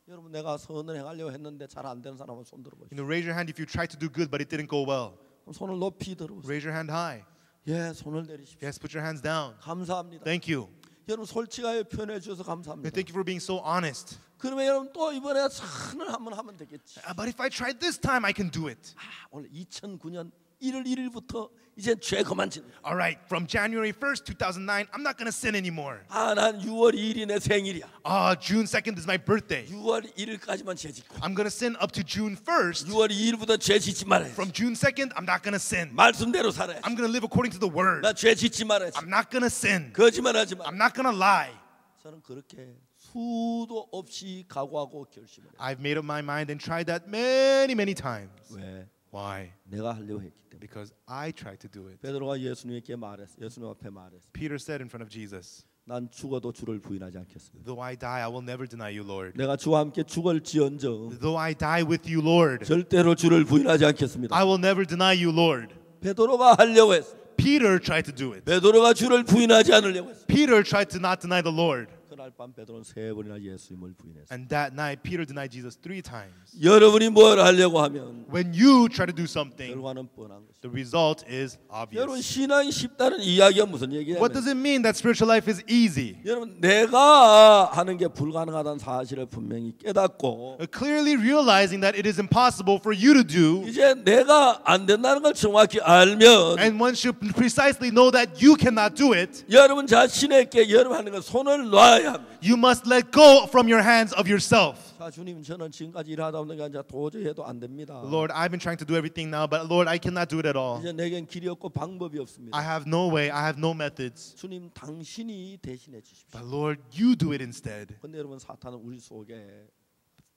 여러분 내가 선을 행하려고 했는데 잘 안 되는 사람은 손 들어보시죠. Raise your hand if you tried to do good but it didn't go well. 손을 높이 들어보세요. Raise your hand high. 예, 손을 내리십시오. Yes, put your hands down. 감사합니다. Thank you. 여러분 솔직하게 표현해 주셔서 감사합니다. Thank you for being so honest. 그러면 여러분 또 이번에 선을 한번 하면 되겠지. But if I try this time, I can do it. 오늘 2009년 1월 1일부터 이제 죄 그만 짓는. All right, from January 1st, 2009, I'm not going to sin anymore. 난 6월 2일이 내 생일이야. June 2nd is my birthday. 6월 1일까지만 죄 짓고. I'm going to sin up to June 1st. 6월 2일부터 죄 짓지 말아야지. From June 2nd, I'm not going to sin. 말씀대로 살아야지. I'm going to live according to the word. 나 죄 짓지 말아야지. I'm not going to sin. 거짓말하지 마. I'm not going to lie. 저는 그렇게 수도 없이 각오하고 결심을 해요. I've made up my mind and tried that many, many times. 왜? Why? 내가 하려고 했기 때문에. Because I tried to do it. 베드로가 예수님께 말했어. 예수님 앞에 말했어. Peter said in front of Jesus, 난 죽어도 주를 부인하지 않겠습니다. though I die, I will never deny you, Lord. 내가 주와 함께 죽을지언정 Though I die with you, Lord, 절대로 주를 부인하지 않겠습니다. I will never deny you, Lord. 베드로가 하려고 했어. Peter tried to do it. 베드로가 주를 부인하지 않으려고 했어. Peter tried to not deny the Lord. 그날 밤 베드로는 3번이나 예수님을 부인했어. And that night, Peter denied Jesus 3 times. 여러분이 뭘 하려고 하면 When you try to do something, 결과는 뻔한 것이죠. the result is 여러분 obvious. 신앙이 쉽다는 이야기가 무슨 얘기냐면 What does it mean that spiritual life is easy? 여러분 내가 하는 게 불가능하다는 사실을 분명히 깨닫고 Clearly realizing that it is impossible for you to do, 이제 내가 안 된다는 걸 정확히 알면 and once you precisely know that you cannot do it, 여러분 자신에게 여러분 하는 건 손을 놔야 합니다. you must let go from your hands of yourself. 자 주님 저는 지금까지 일하다 보니까 이제 도저히 해도 안 됩니다. Lord, I've been trying to do everything now, but Lord, I cannot do it at all. 이제 내겐 길이 없고 방법이 없습니다. I have no way, I have no methods. 주님 당신이 대신해 주십시오. But Lord, you do it instead. 근데 여러분 사탄은 우리 속에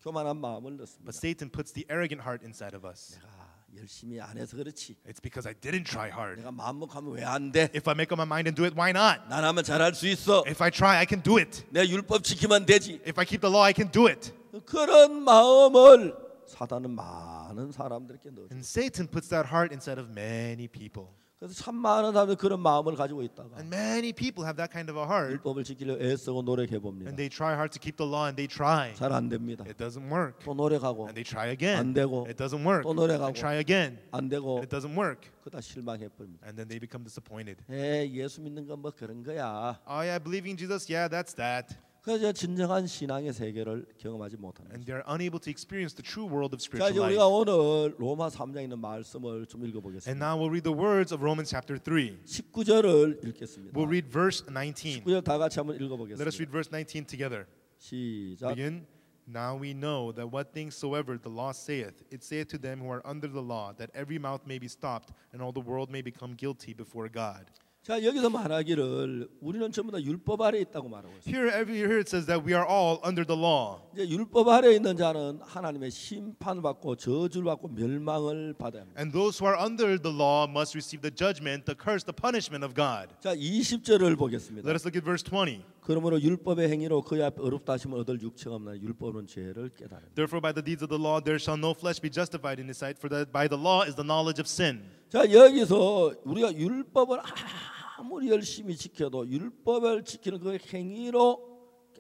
교만한 마음을 넣습니다. But Satan puts the arrogant heart inside of us. 내가 열심히 안 해서 그렇지. It's because I didn't try hard. 내가 마음 먹고 하면 왜 안 돼? If I make up my mind and do it, why not? 난 하면 잘할 수 있어. If I try, I can do it. 내 율법 지키면 되지. If I keep the law, I can do it. 그런 마음을 사단은 많은 사람들에게 넣어요. And Satan puts that heart inside of many people. 그래서 참 많은 사람들이 그런 마음을 가지고 있다가 And many people have that kind of a heart. 율법을 지키려 애쓰고 노력해 봅니다. And they try hard to keep the law and they try. 잘 안 됩니다. It doesn't work. 또 노력하고 And they try 안 again. 되고 It doesn't work. 또 노력하고 And try again. 안 되고 And it doesn't work. 그다 실망해 버립니다. And then they become disappointed. 예수 믿는 건 뭐 그런 거야. Oh yeah, believing Jesus, yeah, that's that. 그래서 진정한 신앙의 세계를 경험하지 못합니다. And they're unable to experience the true world of 자 spiritual 이제 life. 우리가 오늘 로마 3장에 있는 말씀을 좀 And 읽어보겠습니다. now we'll read the words of Romans chapter 3. 19절을 읽겠습니다. We'll read verse 19. 19절 다 같이 한번 Let us 읽어보겠습니다. read verse 19 together. 시작. Begin. Now we know that what things soever the law saith, it saith to them who are under the law, that every mouth may be stopped, and all the world may become guilty before God. 자 여기서 말하기를 우리는 전부 다 율법 아래 있다고 말하고 있어요. Here it says that we are all under the law. 이제 율법 아래 있는 자는 하나님의 심판을 받고 저주를 받고 멸망을 받아야 합니다. And those who are under the law must receive the judgment, the curse, the punishment of God. 자 20절을 보겠습니다. Let us look at verse 20. 그러므로 율법의 행위로 그의 앞에 어렵다 하심을 얻을 육체가 없나 율법은 죄를 깨달아. Therefore by the deeds of the law there shall no flesh be justified in his sight, for that by the law is the knowledge of sin. 자 여기서 우리가 율법을 아무리 열심히 지켜도 율법을 지키는 그 행위로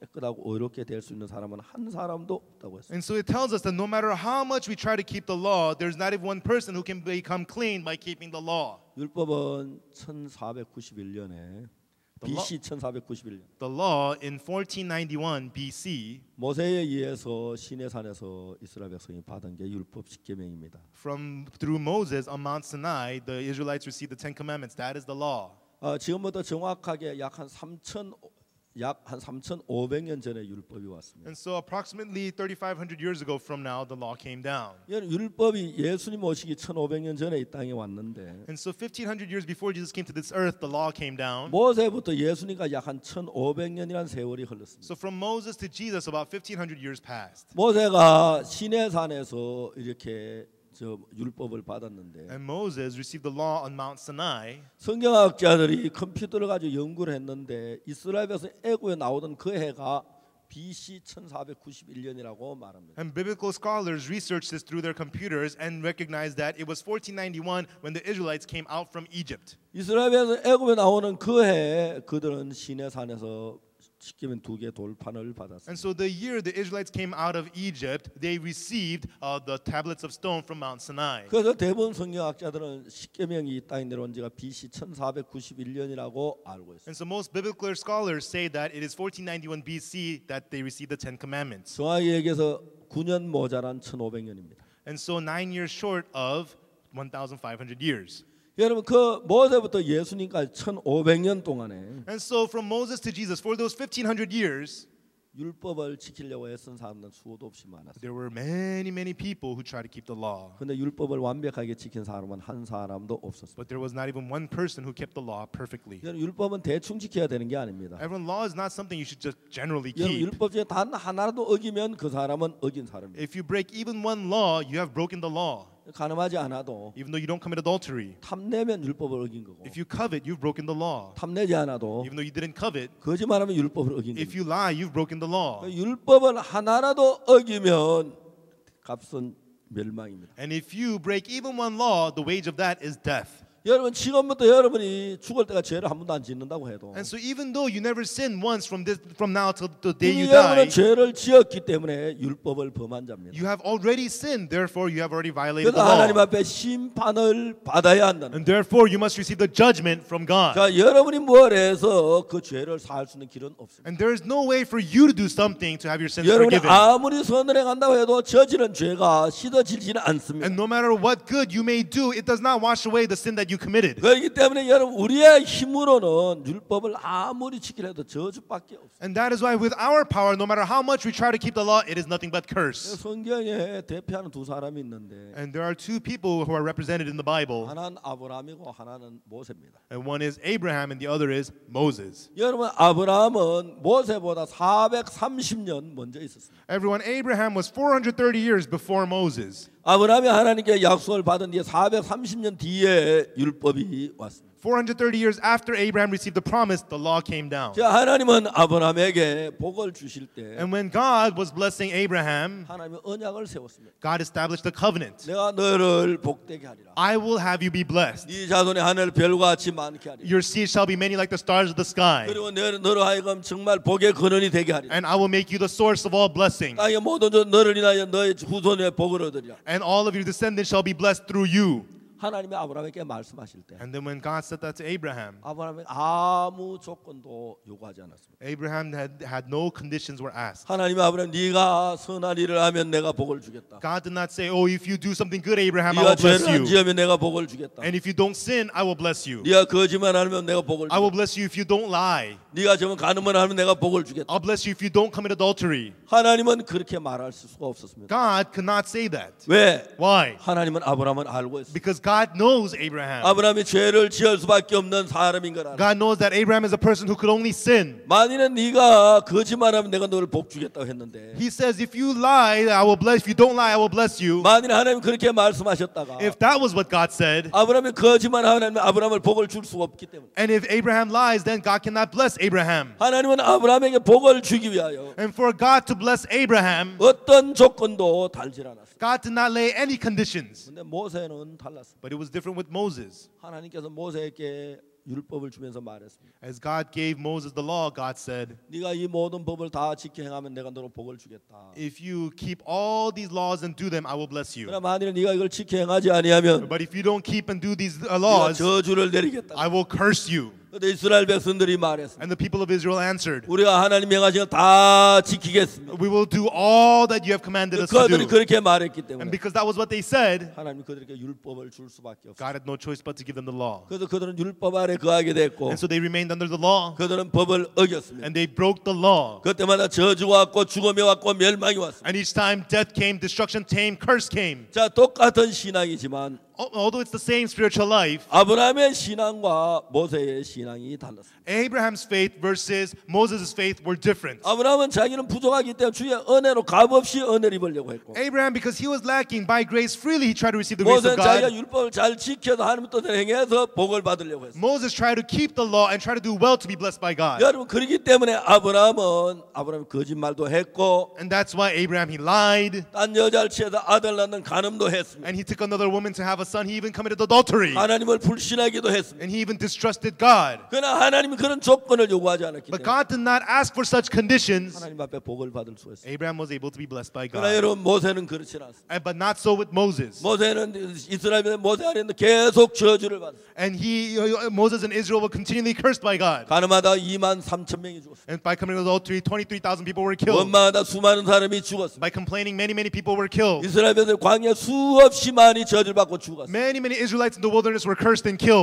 깨끗하고 의롭게 될 수 있는 사람은 한 사람도 없다고 했어요. And so it tells us that no matter how much we try to keep the law, there's not even one person who can become clean by keeping the law. 율법은 1491년에 BC 1491년 The law in 1491 BC 모세에 의해서 시내산에서 이스라엘 백성이 받은 게 율법 10계명입니다. through Moses on Mount Sinai, the Israelites received the 10 commandments. That is the law. 지금부터 정확하게 약 한 3,500년 전에 율법이 왔습니다. And so approximately 3,500 years ago from now, the law came down. 율법이 예수님 오시기 1,500년 전에 이 땅에 왔는데 And so 1,500 years before Jesus came to this earth, the law came down. 모세부터 예수님까지 약 한 1,500년이라는 세월이 흘렀습니다. So from Moses to Jesus, about 1,500 years passed. 모세가 시내산에서 이렇게 저 율법을 받았는데 And Moses received the law on Mount Sinai. 성경학자들이 컴퓨터를 가지고 연구를 했는데 이스라엘 백성 애굽에 나오던 그 해가 BC 1491년이라고 말합니다. And biblical scholars researched this through their computers and recognized that it was 1491 when the Israelites came out from Egypt. 이스라엘 백성 애굽에 나오는 그 해 그들은 시내산에서 십계명 2개 돌판을 받았습니다. And so the year the Israelites came out of Egypt, they received the tablets of stone from Mount Sinai. 그래서 대부분 성경학자들은 십계명이 이 땅에 내려온 지가 BC 1491년이라고 알고 있습니다. And so most biblical scholars say that it is 1491 BC that they received the Ten Commandments. 정확히 얘기해서 9년 모자란 1500년입니다. And so 9 years short of 1,500 years. 여러분 그 모세부터 예수님까지 1500년 동안에 And so from Moses to Jesus, for those 1,500 years, 율법을 지키려고 애쓴 사람들은 수도 없이 많았어요. there were many people who tried to keep the law. 근데 율법을 완벽하게 지킨 사람은 한 사람도 없었어요. But there was not even one person who kept the law perfectly. 여러분 율법은 대충 지켜야 되는 게 아닙니다. Everyone, law is not something you should just generally 여러분 keep. 율법 중에 단 하나라도 어기면 그 사람은 어긴 사람입니다. If you break even one law, you have broken the law. 가늠하지 않아도 Even though you don't commit adultery. 탐내면 율법을 어긴 거고 If you covet, you've broken the law. 탐내지 않아도 Even though you didn't covet, 거짓말하면 율법을 어긴 if 겁니다. you lie, you've broken the law. 율법을 하나라도 어기면 값은 멸망입니다. And if you break even one law, the wage of that is death. 여러분 지금부터 여러분이 죽을 때가 죄를 한 번도 안 짓는다고 해도 And so even though you never sin once from now till the day 이미 you die, 여러분은 죄를 지었기 때문에 율법을 범한 자입니다. you have already sinned. Therefore, you have already violated the 그래서 하나님 law. 앞에 심판을 받아야 한다는. And therefore, you must receive the judgment from God. 자, 여러분이 뭘 해서 그 죄를 사할 수 있는 길은 없습니다. And there is no way for you to do something to have your sins 여러분이 forgiven. 아무리 선을 행한다고 해도 저지른 죄가 씻어지지는 않습니다. And no matter what good you may do, it does not wash away the sin that you committed. 그렇기 때문에 여러분 우리의 힘으로는 율법을 아무리 지키려 해도 저주밖에 없어요. And that is why with our power, no matter how much we try to keep the law, it is nothing but curse. 성경에 대표하는 두 사람이 있는데 And there are two people who are represented in the Bible. 하나는 아브라함이고 하나는 모세입니다. And one is Abraham and the other is Moses. 여러분 아브라함은 모세보다 430년 먼저 있었습니다. Everyone, Abraham was 430 years before Moses. 아브라함이 하나님께 약속을 받은 뒤에 430년 뒤에 율법이 왔습니다. 430 years after Abraham received the promise, the law came down. 자, 하나님은 아브라함에게 복을 주실 때 And when God was blessing Abraham, 하나님은 언약을 세웠습니다. God established the covenant. 내가 너를 복되게 하리라. I will have you be blessed. 네 자손의 하늘 별과 같이 많게 하리라. Your seed shall be many like the stars of the sky. 그리고 너로 하여금 정말 복의 근원이 되게 하리라. And I will make you the source of all blessing. 땅의 모든 종 너를 인하여 너의 후손의 복을 얻으리라. And all of your descendants shall be blessed through you. 하나님이 아브라함에게 말씀하실 때 And then when God said that to Abraham, 아브라함이 아무 조건도 요구하지 않았습니다. Abraham had no conditions were asked. 하나님이 아브라함 네가 선한 일을 하면 내가 복을 주겠다. God did not say, oh, if you do something good, Abraham, 네가 I will bless 죄를 안 you. 지으면 내가 복을 주겠다. And if you don't sin, I will bless you. 네가 거짓말 안 하면 내가 복을 I will 주겠다. bless you if you don't lie. 네가 정말 가늠을 하면 내가 복을 주겠다. I'll bless you if you don't commit adultery. 하나님은 그렇게 말할 수가 없었습니다. God could not say that. 왜? Why? 하나님은 아브라함을 알고 있어요. Because God knows Abraham. 아브라함이 죄를 지을 수밖에 없는 사람인 걸 알아. God knows that Abraham is a person who could only sin. 만일에 네가 거짓말하면 내가 너를 복 주겠다고 했는데 He says, if you lie, I will bless. If you don't lie, I will bless you. 만일 하나님 그렇게 말씀하셨다가 If that was what God said, 아브라함이 거짓말하면 아브라함을 복을 줄 수가 없기 때문에 and if Abraham lies, then God cannot bless Abraham. 하나님은 아브라함에게 복을 주기 위하여 And for God to bless Abraham, 어떤 조건도 달지 않았어요. God did not lay any conditions. 근데 모세는 달랐습니다. But it was different with Moses. 하나님께서 모세에게 율법을 주면서 말했습니다. As God gave Moses the law, God said, 네가 이 모든 법을 다 지켜 행하면 내가 너로 복을 주겠다. if you keep all these laws and do them, I will bless you. 그러나 만일 네가 이걸 지켜 행하지 아니하면 But if you don't keep and do these 네가 laws, 저주를 내리겠다. I will curse you. 근데 이스라엘 백성들이 말했습니다. And the people of Israel answered, 우리가 하나님 명하신 거 다 지키겠습니다. we will do all that you have commanded us to 그들이 do. 그렇게 말했기 And 때문에 because that was what they said, 하나님이 그들에게 율법을 줄 수밖에 없어요. God had no choice but to give them the law. 그래서 그들은 율법 아래 거하게 됐고 And so they remained under the law, 그들은 법을 어겼습니다. and they broke the law. 그때마다 저주가 왔고 죽음이 왔고 멸망이 왔습니다. And each time death came, destruction came, curse came. 자, 똑같은 신앙이지만 Although it's the same spiritual life, 아브라함의 신앙과 모세의 신앙이 달랐습니다. Abraham's faith versus Moses' faith were different. 아브라함은 자기는 부족하기 때문에 주의 은혜로 값없이 은혜를 입으려고 했고 Abraham, because he was lacking, by grace freely he tried to receive the grace 모세는 of 자기가 God. 율법을 잘 지켜서 하나님 뜻대로 행해서 복을 받으려고 했어요. Moses tried to keep the law and try to do well to be blessed by God. 여러분 그렇기 때문에 아브라함이 거짓말도 했고 And that's why Abraham, he lied, 딴 여자를 취해서 아들 낳는 간음도 했습니다. and he took another woman to have a son, he even committed adultery. 하나님을 불신하기도 했습니다. And he even distrusted God. 그러나 하나님은 그런 조건을 요구하지 않았기 But 때문에 God did not ask for such conditions. 하나님 앞에 복을 받을 수 있어요. Abraham was able to be blessed by 그러나 God. 여러분 모세는 그렇지 않습니다. But not so with Moses. 모세는 이스라엘의 모세 안에는 계속 저주를 받았어요. And Moses and Israel were continually cursed by God. 가늠하다 23,000명이 죽었어요. And by committing adultery, 23,000 people were killed. 원망하다 수많은 사람이 죽었어요. By complaining, many people were killed. 이스라엘 백성들 광야 수없이 많이 저주를 받고 죽었어요. Many Israelites in the wilderness were cursed and killed.